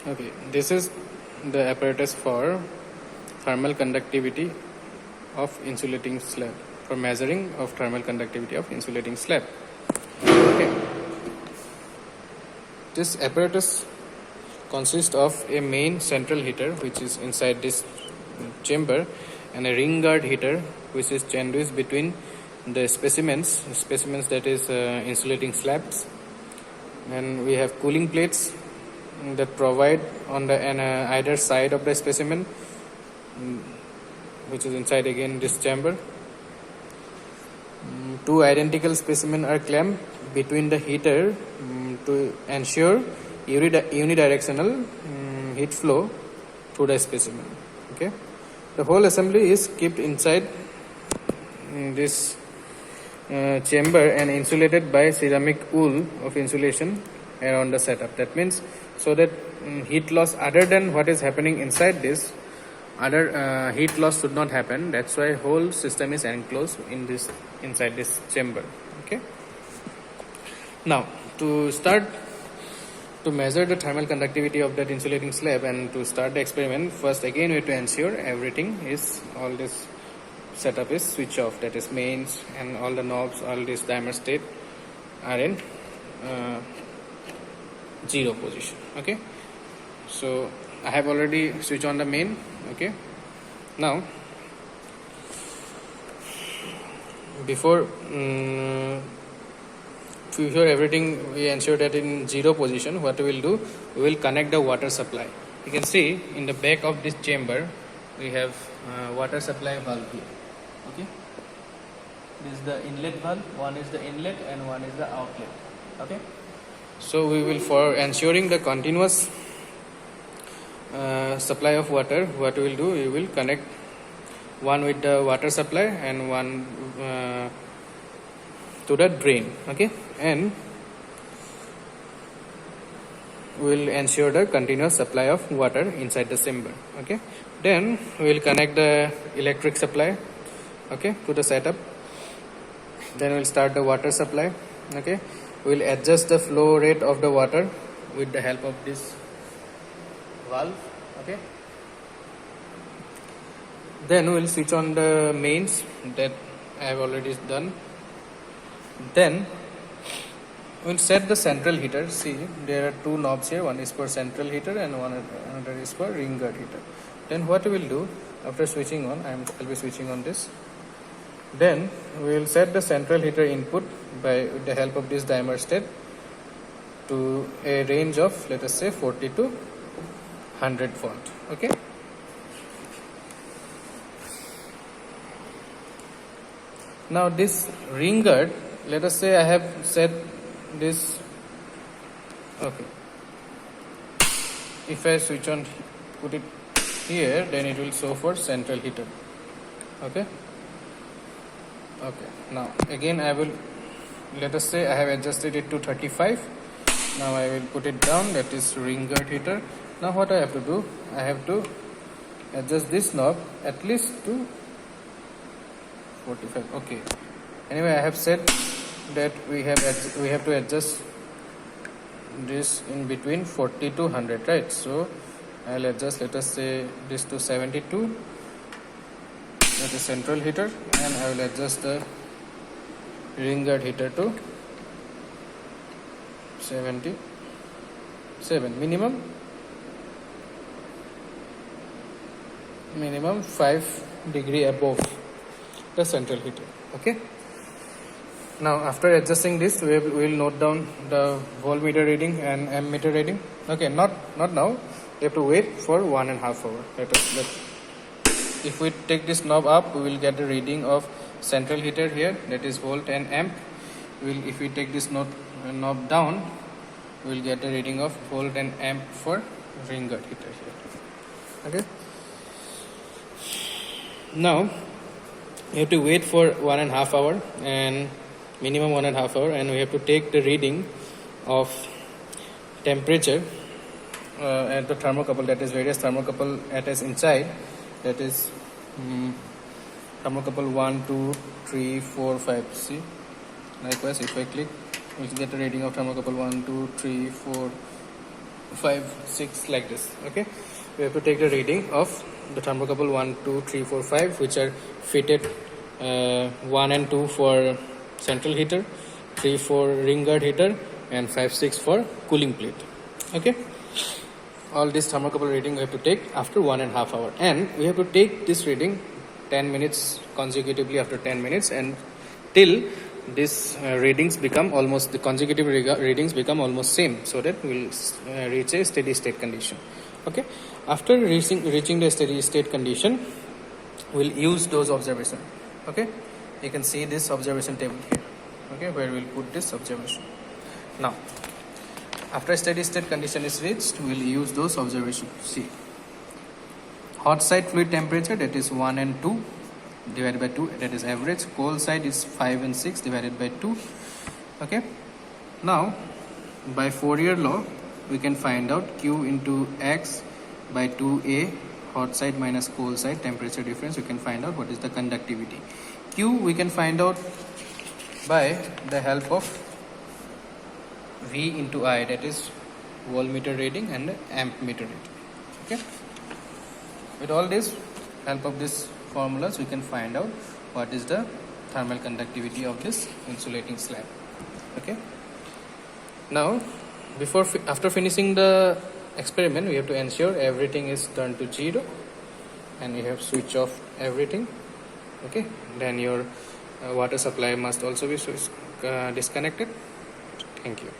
Okay, this is the apparatus for thermal conductivity of insulating slab, for measuring of thermal conductivity of insulating slab. Okay, this apparatus consists of a main central heater which is inside this chamber, and a ring guard heater which is sandwiched between the specimens that is insulating slabs, and we have cooling plates that provide on the either side of the specimen, which is inside again this chamber. Two identical specimens are clamped between the heater to ensure unidirectional heat flow through the specimen. Okay, the whole assembly is kept inside this chamber and insulated by ceramic wool of insulation around the setup. That means so that heat loss other than what is happening inside this, other heat loss should not happen. That's why whole system is enclosed in this inside this chamber. Okay, now to measure the thermal conductivity of that insulating slab and to start the experiment, first again we have to ensure everything is, all this setup is switch off, that is mains and all the knobs, all this dimer state are in 0 position. Okay, so I have already switched on the main. Okay, now before everything we ensure that in 0 position, what we will do, we will connect the water supply. You can see in the back of this chamber we have water supply valve here. Okay, this is the inlet valve, one is the inlet and one is the outlet. Okay, so we will, for ensuring the continuous supply of water, what we will do, we will connect one with the water supply and one to the drain. Okay, and we will ensure the continuous supply of water inside the chamber. Okay, then we will connect the electric supply, okay, to the setup. Then we will start the water supply. Okay, we will adjust the flow rate of the water with the help of this valve. Okay, then we will switch on the mains that I have already done. Then we will set the central heater. See, there are two knobs here, one is for central heater and another is for ring guard heater. Then what we will do, after switching on, I will be switching on this. Then we will set the central heater input with the help of this dimer state to a range of, let us say, 40 to 100 volt. Okay, now this ring guard, let us say I have set this. Okay, if I switch on, put it here, then it will show for central heater. Okay, now again I will, let us say I have adjusted it to 35. Now I will put it down, that is ring guard heater. Now what I have to do, I have to adjust this knob at least to 45. Okay, anyway, I have said that we have to adjust this in between 40 to 100, right? So I'll adjust, let us say, this to 72, that is central heater, and I will adjust the ring guard heater to 77, minimum 5 degree above the central heater. Okay, now after adjusting this, we will note down the voltmeter reading and ammeter reading. Okay, not now, we have to wait for 1.5 hours. If we take this knob up, we will get the reading of central heater here, that is volt and amp. If we take this knob down, we will get the reading of volt and amp for ring guard heater here. Okay, now you have to wait for 1.5 hours, and minimum 1.5 hours, and we have to take the reading of temperature at the thermocouple, that is various thermocouple attached inside, that is thermocouple 1, 2, 3, 4, 5. See, likewise if I click, we get a reading of thermocouple 1, 2, 3, 4, 5, 6 like this. Okay, we have to take the reading of the thermocouple 1, 2, 3, 4, 5, which are fitted 1 and 2 for central heater, 3 for ring guard heater, and 5, 6 for cooling plate. Okay, all this thermocouple reading we have to take after 1.5 hours, and we have to take this reading 10 minutes consecutively after 10 minutes, and till these readings become almost, the consecutive readings become almost same, so that we will reach a steady state condition. Okay, after reaching the steady state condition, we'll use those observation. Okay, you can see this observation table here. Okay, where we'll put this observation. Now after steady state condition is reached, we'll use those observations. See, hot side fluid temperature, that is 1 and 2 divided by 2, that is average. Cold side is 5 and 6 divided by 2. Okay, now by Fourier law we can find out Q into X by 2A, hot side minus cold side, temperature difference. We can find out what is the conductivity. Q we can find out by the help of V into I, that is voltmeter reading and amp meter reading. Okay, with all this help of this formulas, we can find out what is the thermal conductivity of this insulating slab. Okay, now after finishing the experiment, we have to ensure everything is turned to 0, and you have switch off everything. Okay, then your water supply must also be disconnected. Thank you.